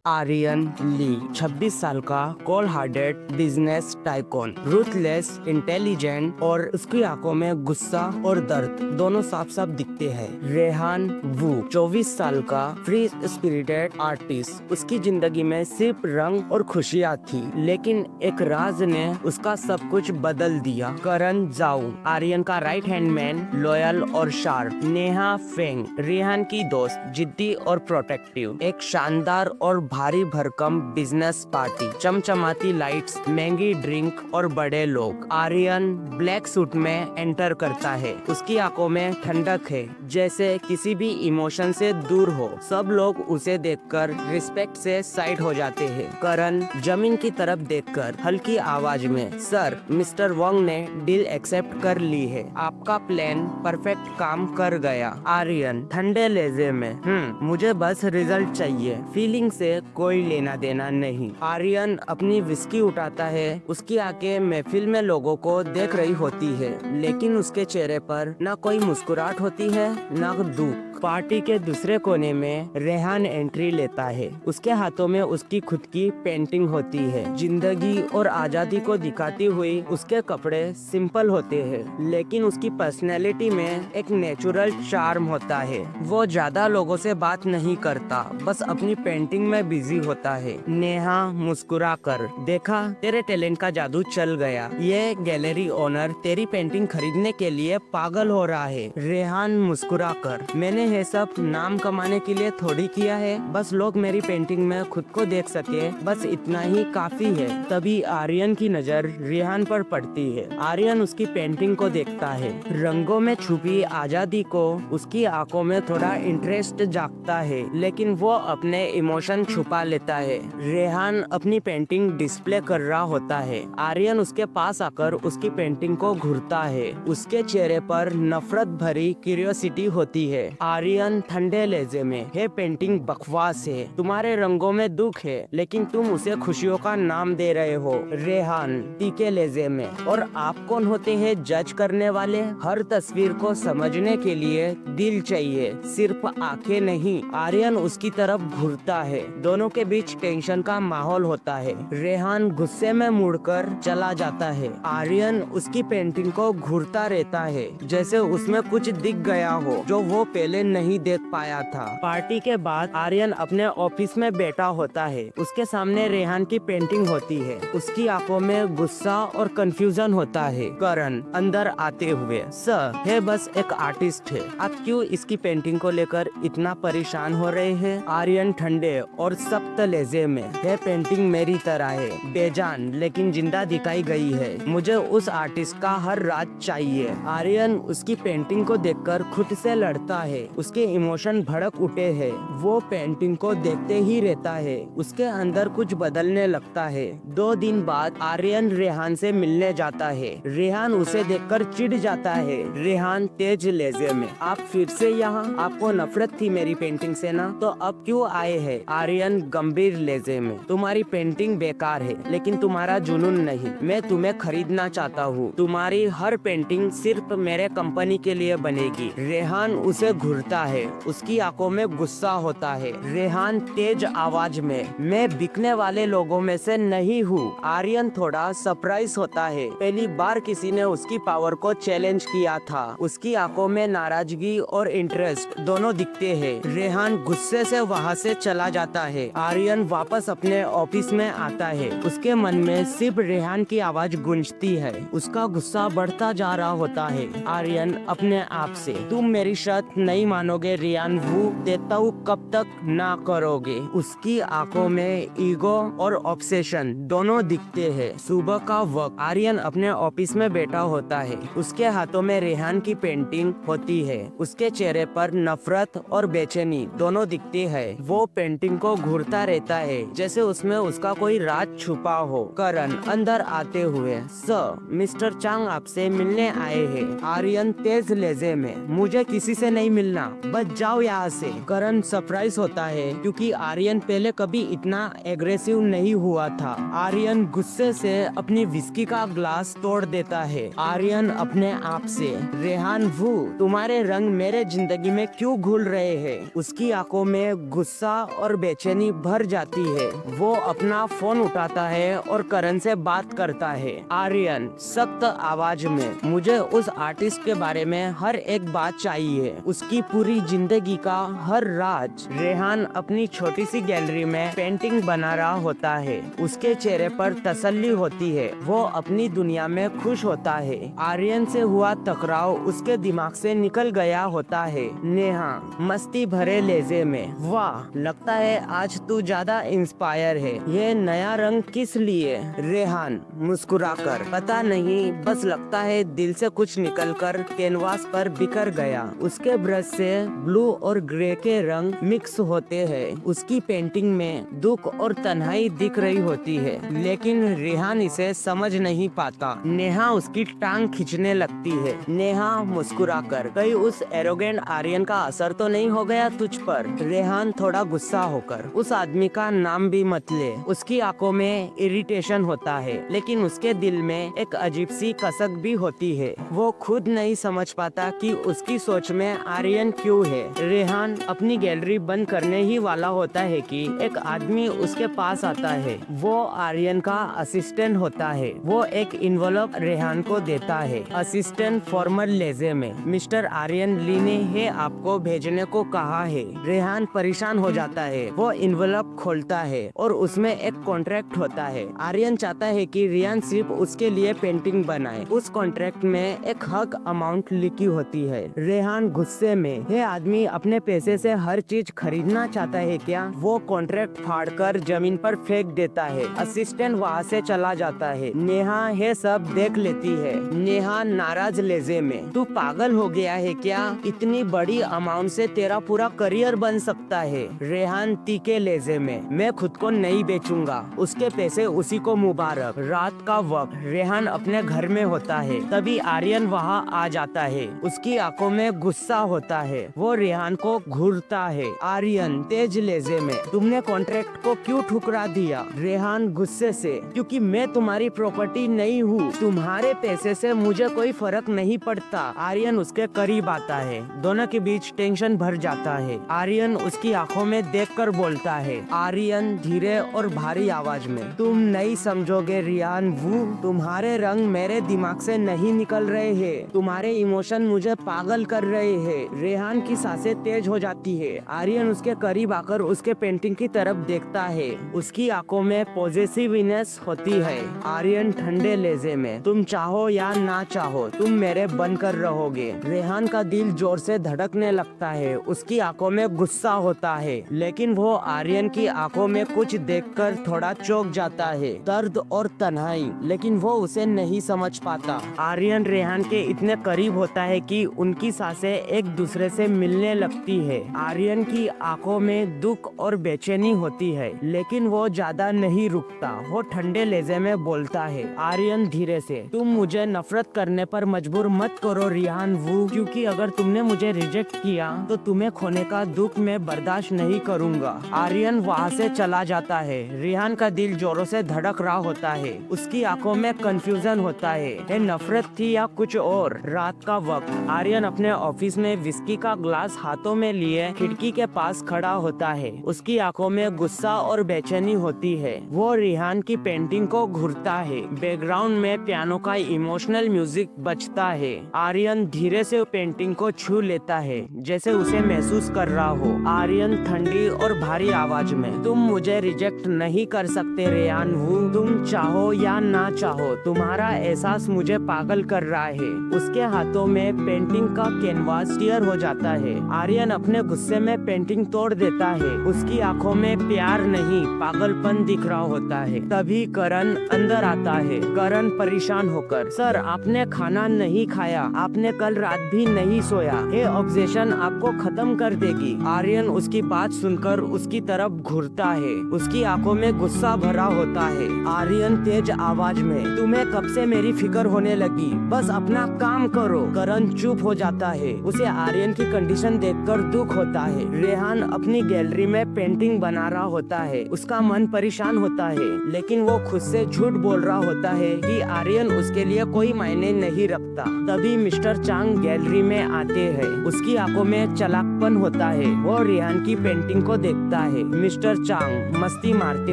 आर्यन ली 26 साल का cold hearted business tycoon, ruthless, intelligent और उसकी आंखों में गुस्सा और दर्द दोनों साफ साफ दिखते हैं। रेहान वू 24 साल का फ्री स्पिरिटेड आर्टिस्ट, उसकी जिंदगी में सिर्फ रंग और खुशियाँ थी, लेकिन एक राज ने उसका सब कुछ बदल दिया। करण जाऊ आर्यन का राइट हैंड मैन, लॉयल और शार्प। नेहा फेंग रेहान की दोस्त, जिद्दी और प्रोटेक्टिव। एक शानदार और भारी भरकम बिजनेस पार्टी, चमचमाती लाइट्स, महंगी ड्रिंक और बड़े लोग। आर्यन ब्लैक सूट में एंटर करता है, उसकी आंखों में ठंडक है, जैसे किसी भी इमोशन से दूर हो। सब लोग उसे देखकर रिस्पेक्ट से साइड हो जाते हैं। करण जमीन की तरफ देखकर हल्की आवाज में, सर, मिस्टर वोंग ने डील एक्सेप्ट कर ली है, आपका प्लान परफेक्ट काम कर गया। आर्यन ठंडे लहजे में, मुझे बस रिजल्ट चाहिए, फीलिंग से कोई लेना देना नहीं। आर्यन अपनी विस्की उठाता है, उसकी आंखें महफिल में लोगों को देख रही होती है, लेकिन उसके चेहरे पर ना कोई मुस्कुराहट होती है ना दुख। पार्टी के दूसरे कोने में रेहान एंट्री लेता है, उसके हाथों में उसकी खुद की पेंटिंग होती है। जिंदगी और आजादी को दिखाती हुई उसके कपड़े सिंपल होते हैं, लेकिन उसकी पर्सनैलिटी में एक नेचुरल चार्म होता है। वो ज्यादा लोगों से बात नहीं करता, बस अपनी पेंटिंग में बिजी होता है। नेहा मुस्कुरा कर, देखा, तेरे टैलेंट का जादू चल गया, ये गैलरी ओनर तेरी पेंटिंग खरीदने के लिए पागल हो रहा है। रेहान मुस्कुरा कर, मैंने ये सब नाम कमाने के लिए थोड़ी किया है, बस लोग मेरी पेंटिंग में खुद को देख सके, बस इतना ही काफी है। तभी आर्यन की नजर रेहान पर पड़ती है। आर्यन उसकी पेंटिंग को देखता है, रंगों में छुपी आजादी को उसकी आंखों में थोड़ा इंटरेस्ट जागता है, लेकिन वो अपने इमोशन छुपा लेता है। रेहान अपनी पेंटिंग डिस्प्ले कर रहा होता है, आर्यन उसके पास आकर उसकी पेंटिंग को घूरता है, उसके चेहरे पर नफरत भरी क्यूरियोसिटी होती है। आर्यन ठंडे लहजे में, ये पेंटिंग बकवास है, तुम्हारे रंगों में दुख है, लेकिन तुम उसे खुशियों का नाम दे रहे हो। रेहान तीखे लहजे में, और आप कौन होते हैं जज करने वाले? हर तस्वीर को समझने के लिए दिल चाहिए, सिर्फ आंखें नहीं। आर्यन उसकी तरफ घूरता है, दोनों के बीच टेंशन का माहौल होता है। रेहान गुस्से में मुड़कर चला जाता है, आर्यन उसकी पेंटिंग को घूरता रहता है, जैसे उसमें कुछ दिख गया हो जो वो पहले नहीं देख पाया था। पार्टी के बाद आर्यन अपने ऑफिस में बैठा होता है, उसके सामने रेहान की पेंटिंग होती है, उसकी आंखों में गुस्सा और कंफ्यूजन होता है। करण अंदर आते हुए, सर, ये बस एक आर्टिस्ट है, आप क्यों इसकी पेंटिंग को लेकर इतना परेशान हो रहे हैं? आर्यन ठंडे और सख्त लहजे में, यह पेंटिंग मेरी तरह है, बेजान लेकिन जिंदा दिखाई गई है, मुझे उस आर्टिस्ट का हर राज चाहिए। आर्यन उसकी पेंटिंग को देखकर खुद से लड़ता है, उसके इमोशन भड़क उठे हैं, वो पेंटिंग को देखते ही रहता है, उसके अंदर कुछ बदलने लगता है। 2 दिन बाद आर्यन रेहान से मिलने जाता है, रेहान उसे देखकर चिढ़ जाता है। रेहान तेज लहजे में, आप फिर से यहाँ, आपको नफरत थी मेरी पेंटिंग से ना, तो अब क्यों आए हैं? आर्यन गंभीर लहजे में, तुम्हारी पेंटिंग बेकार है, लेकिन तुम्हारा जुनून नहीं, मैं तुम्हें खरीदना चाहता हूँ, तुम्हारी हर पेंटिंग सिर्फ मेरे कंपनी के लिए बनेगी। रेहान उसे घूरता है, उसकी आंखों में गुस्सा होता है। रेहान तेज आवाज में, मैं बिकने वाले लोगों में से नहीं हूँ। आर्यन थोड़ा सरप्राइज होता है, पहली बार किसी ने उसकी पावर को चैलेंज किया था। उसकी आंखों में नाराजगी और इंटरेस्ट दोनों दिखते हैं। रेहान गुस्से से वहाँ से चला जाता है। आर्यन वापस अपने ऑफिस में आता है, उसके मन में सिर्फ रेहान की आवाज गूंजती है, उसका गुस्सा बढ़ता जा रहा होता है। आर्यन अपने आप से, तुम मेरी शर्त नहीं मानोगे रेहान वू, देता हूँ, कब तक ना करोगे? उसकी आंखों में ईगो और ऑब्सेशन दोनों दिखते हैं। सुबह का वक्त, आर्यन अपने ऑफिस में बैठा होता है, उसके हाथों में रेहान की पेंटिंग होती है, उसके चेहरे पर नफरत और बेचैनी दोनों दिखती है। वो पेंटिंग को घूरता रहता है, जैसे उसमें उसका कोई राज छुपा हो। करण अंदर आते हुए, सर, मिस्टर चांग आपसे मिलने आए हैं। आर्यन तेज लहजे में, मुझे किसी से नहीं मिलना, नेहा बच जाओ यहाँ से। करण सरप्राइज होता है क्योंकि आर्यन पहले कभी इतना एग्रेसिव नहीं हुआ था। आर्यन गुस्से से अपनी विस्की का ग्लास तोड़ देता है। आर्यन अपने आप से, रेहान वू तुम्हारे रंग मेरे जिंदगी में क्यों घुल रहे हैं? उसकी आंखों में गुस्सा और बेचैनी भर जाती है। वो अपना फोन उठाता है और करण से बात करता है। आर्यन सख्त आवाज में, मुझे उस आर्टिस्ट के बारे में हर एक बात चाहिए, उसकी पूरी जिंदगी का हर राज। रेहान अपनी छोटी सी गैलरी में पेंटिंग बना रहा होता है। उसके चेहरे पर तसल्ली होती है, वो अपनी दुनिया में खुश होता है। आर्यन से हुआ टकराव उसके दिमाग से निकल गया होता है। नेहा मस्ती भरे लहजे में, वाह लगता है आज तू ज्यादा इंस्पायर है, ये नया रंग किस लिए? रेहान मुस्कुराकर, पता नहीं, बस लगता है दिल से कुछ निकलकर कैनवास पर बिखर गया। उसके ब्रश से ब्लू और ग्रे के रंग मिक्स होते हैं। उसकी पेंटिंग में दुख और तन्हाई दिख रही होती है, लेकिन रेहान इसे समझ नहीं पाता। नेहा उसकी टांग खींचने लगती है। नेहा मुस्कुराकर, कहीं उस एरोगेंट आर्यन का असर तो नहीं हो गया तुझ पर? रेहान थोड़ा गुस्सा होकर, उस आदमी का नाम भी मत ले। उसकी आंखों में इरिटेशन होता है, लेकिन उसके दिल में एक अजीब सी कसक भी होती है। वो खुद नहीं समझ पाता कि उसकी सोच में आर्यन क्यों है। रेहान अपनी गैलरी बंद करने ही वाला होता है कि एक आदमी उसके पास आता है। वो आर्यन का असिस्टेंट होता है। वो एक इन्वेलप रेहान को देता है। असिस्टेंट फॉर्मल लहजे में, मिस्टर आर्यन ली ने है आपको भेजने को कहा है। रेहान परेशान हो जाता है। वो इन्वेलप खोलता है और उसमें एक कॉन्ट्रैक्ट होता है। आर्यन चाहता है कि रेहान सिर्फ उसके लिए पेंटिंग बनाए। उस कॉन्ट्रैक्ट में एक हक अमाउंट लिखी होती है। रेहान गुस्से में, ये आदमी अपने पैसे से हर चीज खरीदना चाहता है क्या? वो कॉन्ट्रैक्ट फाड़कर जमीन पर फेंक देता है। असिस्टेंट वहाँ से चला जाता है। नेहा ये सब देख लेती है। नेहा नाराज लहजे में, तू पागल हो गया है क्या? इतनी बड़ी अमाउंट से तेरा पूरा करियर बन सकता है। रेहान तीखे लहजे में, मैं खुद को नहीं बेचूंगा, उसके पैसे उसी को मुबारक। रात का वक्त, रेहान अपने घर में होता है, तभी आर्यन वहाँ आ जाता है। उसकी आंखों में गुस्सा होता है। वो रेहान को घूरता है। आर्यन तेज लहजे में, तुमने कॉन्ट्रैक्ट को क्यों ठुकरा दिया? रेहान गुस्से से, क्योंकि मैं तुम्हारी प्रॉपर्टी नहीं हूँ, तुम्हारे पैसे से मुझे कोई फर्क नहीं पड़ता। आर्यन उसके करीब आता है। दोनों के बीच टेंशन भर जाता है। आर्यन उसकी आंखों में देखकर बोलता है। आर्यन धीरे और भारी आवाज में, तुम नहीं समझोगे रेहान वू, तुम्हारे रंग मेरे दिमाग से नहीं निकल रहे हैं, तुम्हारे इमोशन मुझे पागल कर रहे हैं। रेहान की सांसें तेज हो जाती है। आर्यन उसके करीब आकर उसके पेंटिंग की तरफ देखता है। उसकी आंखों में पॉजिटिवनेस होती है। आर्यन ठंडे लहजे में, तुम चाहो या ना चाहो तुम मेरे बनकर रहोगे। रेहान का दिल जोर से धड़कने लगता है। उसकी आंखों में गुस्सा होता है, लेकिन वो आर्यन की आंखों में कुछ देखकर थोड़ा चौंक जाता है, दर्द और तन्हाई, लेकिन वो उसे नहीं समझ पाता। आर्यन रेहान के इतने करीब होता है कि उनकी सांसें एक दूसरे से मिलने लगती है। आर्यन की आंखों में दुख और बेचैनी होती है, लेकिन वो ज्यादा नहीं रुकता। वो ठंडे लहजे में बोलता है। आर्यन धीरे से, तुम मुझे नफरत करने पर मजबूर मत करो रेहान वू, क्योंकि अगर तुमने मुझे रिजेक्ट किया तो तुम्हें खोने का दुख मैं बर्दाश्त नहीं करूंगा। आर्यन वहाँ से चला जाता है। रेहान का दिल जोरों से धड़क रहा होता है। उसकी आंखों में कंफ्यूजन होता है, ये नफरत थी या कुछ और। रात का वक्त, आर्यन अपने ऑफिस में विस्की का ग्लास हाथों में लिए खिड़की के पास खड़ा होता है। उसकी आंखों में गुस्सा और बेचैनी होती है। वो रेहान की पेंटिंग को घूरता है। बैकग्राउंड में पियानो का इमोशनल म्यूजिक बजता है। आर्यन धीरे से पेंटिंग को छू लेता है, जैसे उसे महसूस कर रहा हो। आर्यन ठंडी और भारी आवाज में, तुम मुझे रिजेक्ट नहीं कर सकते रेहान वू, तुम चाहो या ना चाहो तुम्हारा एहसास मुझे पागल कर रहा है। उसके हाथों में पेंटिंग का कैनवास टीयर हो जाता है। आर्यन अपने गुस्से में पेंटिंग तोड़ देता है। उसकी आंखों में प्यार नहीं, पागलपन दिख रहा होता है। तभी करण अंदर आता है। करण परेशान होकर, सर आपने खाना नहीं खाया, आपने कल रात भी नहीं सोया, ये ऑब्सेशन आपको खत्म कर देगी। आर्यन उसकी बात सुनकर उसकी तरफ घूरता है। उसकी आंखों में गुस्सा भरा होता है। आर्यन तेज आवाज में, तुम्हें कब से मेरी फिक्र होने लगी, बस अपना काम करो। करण चुप हो जाता है। उसे आर्यन आर्यन की कंडीशन देखकर दुख होता है। रेहान अपनी गैलरी में पेंटिंग बना रहा होता है। उसका मन परेशान होता है, लेकिन वो खुद से झूठ बोल रहा होता है कि आर्यन उसके लिए कोई मायने नहीं रखता। तभी मिस्टर चांग गैलरी में आते हैं। उसकी आंखों में चालाकपन होता है। वो रेहान की पेंटिंग को देखता है। मिस्टर चांग मस्ती मारते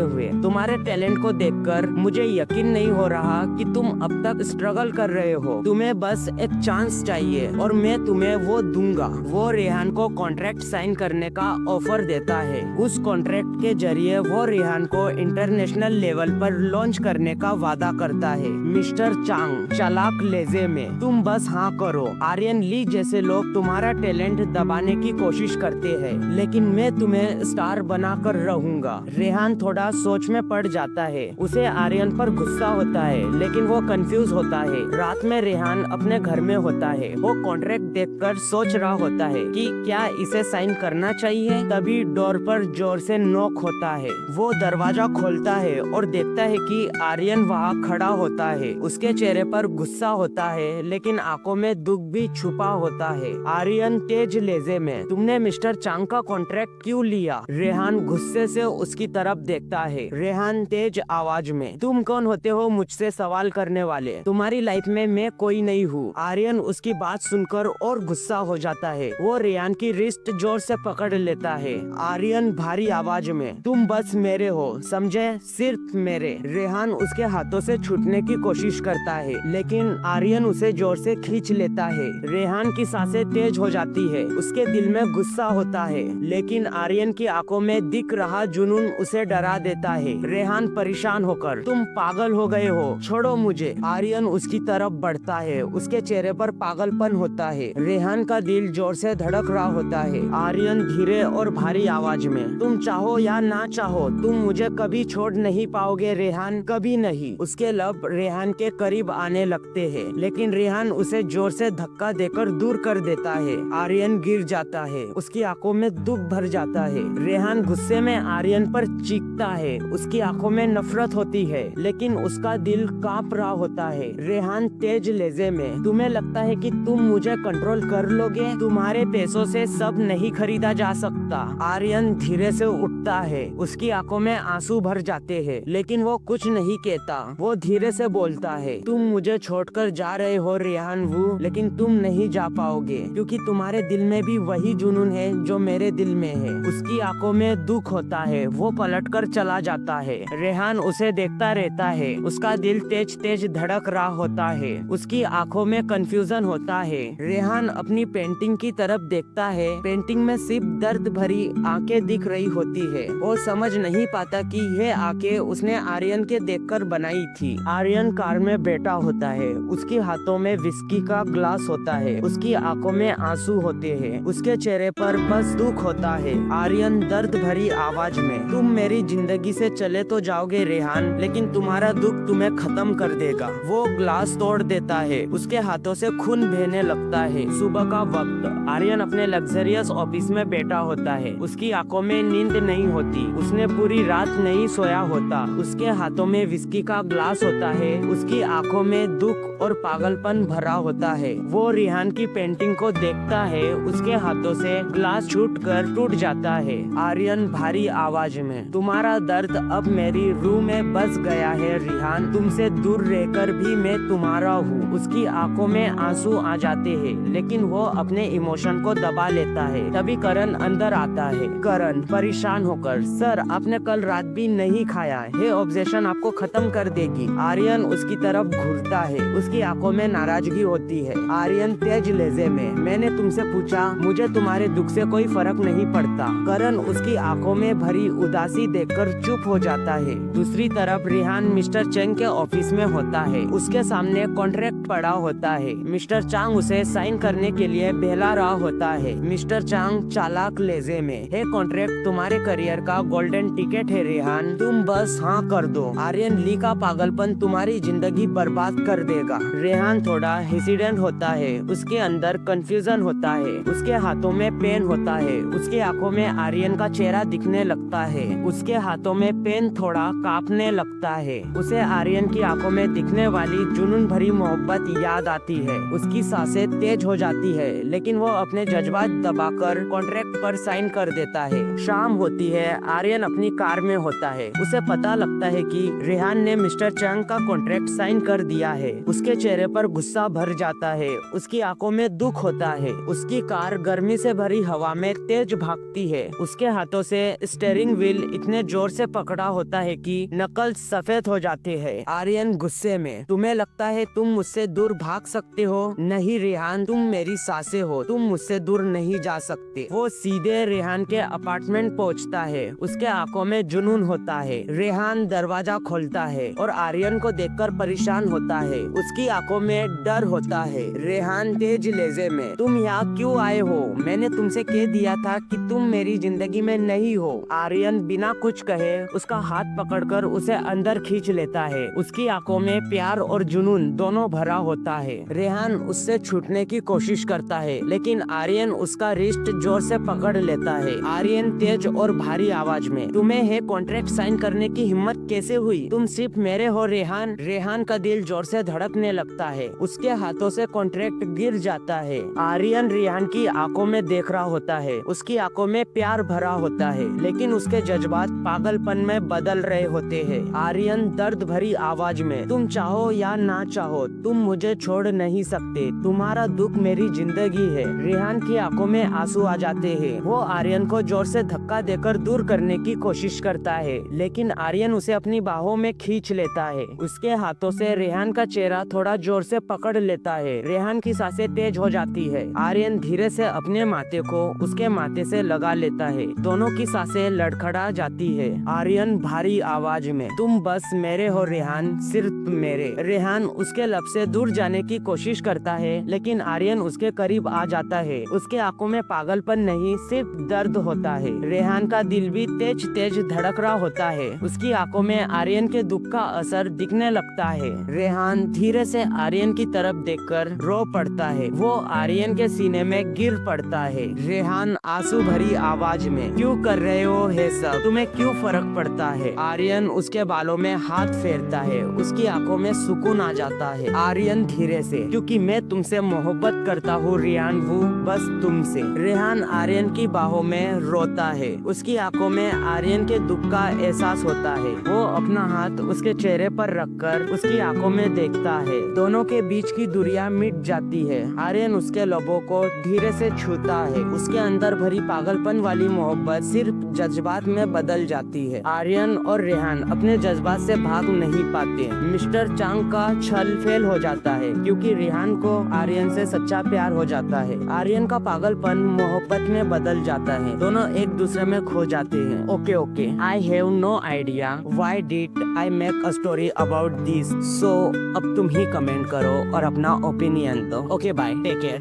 हुए, तुम्हारे टैलेंट को देखकर मुझे यकीन नहीं हो रहा कि तुम अब तक स्ट्रगल कर रहे हो। तुम्हें बस एक चांस चाहिए और मैं तुम्हें वो दूंगा। वो रेहान को कॉन्ट्रैक्ट साइन करने का ऑफर देता है। उस कॉन्ट्रैक्ट के जरिए वो रेहान को इंटरनेशनल लेवल पर लॉन्च करने का वादा करता है। मिस्टर चांग चालाक लहजे में, तुम बस हाँ करो। आर्यन ली जैसे लोग तुम्हारा टैलेंट दबाने की कोशिश करते हैं, लेकिन मैं तुम्हें स्टार बनाकर रहूंगा। रेहान थोड़ा सोच में पड़ जाता है। उसे आर्यन पर गुस्सा होता है, लेकिन वो कंफ्यूज होता है। रात में रेहान अपने घर में होता है। वो कॉन्ट्रैक्ट देखकर सोच रहा होता है कि क्या इसे साइन करना चाहिए। तभी डोर पर जोर से नॉक होता है। वो दरवाजा खोलता है और देखता है कि आर्यन वहाँ खड़ा होता है। उसके चेहरे पर गुस्सा होता है, लेकिन आंखों में दुख भी छुपा होता है। आर्यन तेज लहजे में, तुमने मिस्टर चांग का कॉन्ट्रैक्ट क्यों लिया? रेहान गुस्से से उसकी तरफ देखता है। रेहान तेज आवाज में, तुम कौन होते हो मुझसे सवाल करने वाले? तुम्हारी लाइफ में मैं कोई नहीं हूँ। आर्यन उसकी बात सुनकर और गुस्सा हो जाता है। वो रेहान की रिस्ट जोर से पकड़ लेता है। आर्यन भारी आवाज में, तुम बस मेरे हो, समझे? सिर्फ मेरे। रेहान उसके हाथों से छूटने की कोशिश करता है, लेकिन आर्यन उसे जोर से खींच लेता है। रेहान की सांसें तेज हो जाती है। उसके दिल में गुस्सा होता है, लेकिन आर्यन की आंखों में दिख रहा जुनून उसे डरा देता है। रेहान परेशान होकर, तुम पागल हो गए हो, छोड़ो मुझे। आर्यन उसकी तरफ बढ़ता है। उसके चेहरे पर पागलपन होता है। रेहान का दिल जोर से धड़क रहा होता है। आर्यन धीरे और भारी आवाज में, तुम चाहो या ना चाहो, तुम मुझे कभी छोड़ नहीं पाओगे रेहान, कभी नहीं। उसके लब रेहान के करीब आने लगते हैं, लेकिन रेहान उसे जोर से धक्का देकर दूर कर देता है। आर्यन गिर जाता है। उसकी आंखों में दुख भर जाता है। रेहान गुस्से में आर्यन पर चीखता है। उसकी आंखों में नफरत होती है, लेकिन उसका दिल कांप रहा होता है। रेहान तेज लहजे में, तुम्हें लगता है कि तुम मुझे कंट्रोल कर लोगे? तुम्हारे पैसों से सब नहीं खरीदा जा सकता। आर्यन धीरे से उठता है। उसकी आंखों में आंसू भर जाते हैं, लेकिन वो कुछ नहीं कहता। वो धीरे से बोलता है, तुम मुझे छोड़कर जा रहे हो रेहान वू, लेकिन तुम नहीं जा पाओगे, क्योंकि तुम्हारे दिल में भी वही जुनून है जो मेरे दिल में है। उसकी आंखों में दुख होता है। वो पलटकर चला जाता है। रेहान उसे देखता रहता है। उसका दिल तेज तेज धड़क रहा होता है। उसकी आंखों में कंफ्यूजन होता है। रेहान अपनी पेंटिंग की तरफ देखता है। पेंटिंग में सिर्फ दर्द भरी आंखें दिख रही होती है। वो समझ नहीं पाता कि ये आंखें उसने आर्यन के देखकर बनाई थी। आर्यन कार में बैठा होता है। उसके हाथों में विस्की का ग्लास होता है। उसकी आंखों में आंसू होते हैं। उसके चेहरे पर बस दुख होता है। आर्यन दर्द भरी आवाज में, तुम मेरी जिंदगी से चले तो जाओगे रेहान, लेकिन तुम्हारा दुख तुम्हें खत्म कर देगा। वो ग्लास तोड़ देता है। उसके हाथों से खून बहने लगता है। सुबह का वक्त, आर्यन अपने लग्जरियस ऑफिस में बैठा होता है। उसकी आंखों में नींद नहीं होती। उसने पूरी रात नहीं सोया होता। उसके हाथों में विस्की का ग्लास होता है। उसकी आंखों में दुख और पागलपन भरा होता है। वो रेहान की पेंटिंग को देखता है। उसके हाथों से ग्लास छूटकर टूट जाता है। आर्यन भारी आवाज में, तुम्हारा दर्द अब मेरी रूह में बस गया है रेहान, तुमसे दूर रहकर भी मैं तुम्हारा हूँ। उसकी आंखों में आंसू आ जाते हैं, लेकिन वो अपने इमोशन को दबा लेता है। तभी करण अंदर आता है। करण परेशान होकर, सर आपने कल रात भी नहीं खाया, ये ऑब्जेक्शन आपको खत्म कर देगी। आर्यन उसकी तरफ घूरता है। उसकी आंखों में नाराजगी होती है। आर्यन तेज लहजे में, मैंने तुमसे पूछा, मुझे तुम्हारे दुख से कोई फर्क नहीं पड़ता। करण उसकी आंखों में भरी उदासी देखकर चुप हो जाता है। दूसरी तरफ रेहान मिस्टर चैंग के ऑफिस में होता है। उसके सामने कॉन्ट्रैक्ट पड़ा होता है। मिस्टर चांग उसे साइन करने के लिए बहला रहा होता है। मिस्टर चांग चालाक लहजे में, हे कॉन्ट्रैक्ट तुम्हारे करियर का गोल्डन टिकट है रेहान, तुम बस हाँ कर दो। आर्यन ली का पागलपन तुम्हारी जिंदगी बर्बाद कर देगा। रेहान थोड़ा हेसिडेंट होता है। उसके अंदर कंफ्यूजन होता है। उसके हाथों में पेन होता है। उसकी आंखों में आर्यन का चेहरा दिखने लगता है। उसके हाथों में पेन थोड़ा कांपने लगता है। उसे आर्यन की आंखों में दिखने वाली जुनून भरी मोहब्बत बात याद आती है। उसकी सांसें तेज हो जाती है, लेकिन वो अपने जज्बात दबाकर कॉन्ट्रैक्ट पर साइन कर देता है। शाम होती है, आर्यन अपनी कार में होता है। उसे पता लगता है कि रेहान ने मिस्टर चंग का कॉन्ट्रैक्ट साइन कर दिया है। उसके चेहरे पर गुस्सा भर जाता है, उसकी आंखों में दुख होता है। उसकी कार गर्मी से भरी हवा में तेज भागती है। उसके हाथों से स्टीयरिंग व्हील इतने जोर से पकड़ा होता है कि नकल सफेद हो जाते हैं। आर्यन गुस्से में, तुम्हें लगता है तुम मुझसे दूर भाग सकते हो? नहीं रेहान, तुम मेरी सांसें हो, तुम मुझसे दूर नहीं जा सकते। वो सीधे रेहान के अपार्टमेंट पहुंचता है। उसके आंखों में जुनून होता है। रेहान दरवाजा खोलता है और आर्यन को देखकर परेशान होता है। उसकी आंखों में डर होता है। रेहान तेज लहजे में, तुम यहाँ क्यों आए हो? मैंने तुमसे कह दिया था कि तुम मेरी जिंदगी में नहीं हो। आर्यन बिना कुछ कहे उसका हाथ पकड़कर उसे अंदर खींच लेता है। उसकी आंखों में प्यार और जुनून दोनों भरा होता है। रेहान उससे छूटने की कोशिश करता है, लेकिन आर्यन उसका रिस्ट जोर से पकड़ लेता है। आर्यन तेज और भारी आवाज में, तुम्हें है कॉन्ट्रैक्ट साइन करने की हिम्मत कैसे हुई? तुम सिर्फ मेरे हो रेहान। रेहान का दिल जोर से धड़कने लगता है। उसके हाथों से कॉन्ट्रैक्ट गिर जाता है। आर्यन रेहान की आंखों में देख रहा होता है। उसकी आंखों में प्यार भरा होता है, लेकिन उसके जज्बात पागलपन में बदल रहे होते हैं। आर्यन दर्द भरी आवाज में, तुम चाहो या ना चाहो, तुम मुझे छोड़ नहीं सकते। तुम्हारा दुख मेरी जिंदगी है। रेहान की आंखों में आंसू आ जाते हैं। वो आर्यन को जोर से धक्का देकर दूर करने की कोशिश करता है, लेकिन आर्यन उसे अपनी बाहों में खींच लेता है। उसके हाथों से रेहान का चेहरा थोड़ा जोर से पकड़ लेता है। रेहान की सांसें तेज हो जाती है। आर्यन धीरे से अपने माथे को उसके माथे से लगा लेता है। दोनों की सांसें लड़खड़ा जाती है। आर्यन भारी आवाज में, तुम बस मेरे हो रेहान, सिर्फ मेरे। रेहान उसके लब से दूर जाने की कोशिश करता है, लेकिन आर्यन उसके करीब आ जाता है। उसके आंखों में पागलपन नहीं, सिर्फ दर्द होता है। रेहान का दिल भी तेज तेज धड़क रहा होता है। उसकी आंखों में आर्यन के दुख का असर दिखने लगता है। रेहान धीरे से आर्यन की तरफ देखकर रो पड़ता है। वो आर्यन के सीने में गिर पड़ता है। रेहान आंसू भरी आवाज में, क्यों कर रहे हो ये सब? तुम्हें क्यों फर्क पड़ता है? आर्यन उसके बालों में हाथ फेरता है। उसकी आंखों में सुकून आ जाता है। आर्यन धीरे से, क्योंकि मैं तुमसे मोहब्बत करता हूँ रेहान, वो बस तुमसे। रेहान आर्यन की बाहों में रोता है। उसकी आंखों में आर्यन के दुख का एहसास होता है। वो अपना हाथ उसके चेहरे पर रखकर उसकी आंखों में देखता है। दोनों के बीच की दूरियां मिट जाती है। आर्यन उसके लबों को धीरे से छूता है। उसके अंदर भरी पागलपन वाली मोहब्बत सिर्फ जज्बात में बदल जाती है। आर्यन और रेहान अपने जज्बात से भाग नहीं पाते। मिस्टर चांग का छल फेल हो जाता है, क्योंकि रेहान को आर्यन से सच्चा प्यार हो जाता है। आर्यन का पागलपन मोहब्बत में बदल जाता है। दोनों एक दूसरे में खो जाते हैं। Okay, I have no idea why did I make a story about this. So अब तुम ही कमेंट करो और अपना ओपिनियन दो। Okay bye, take care.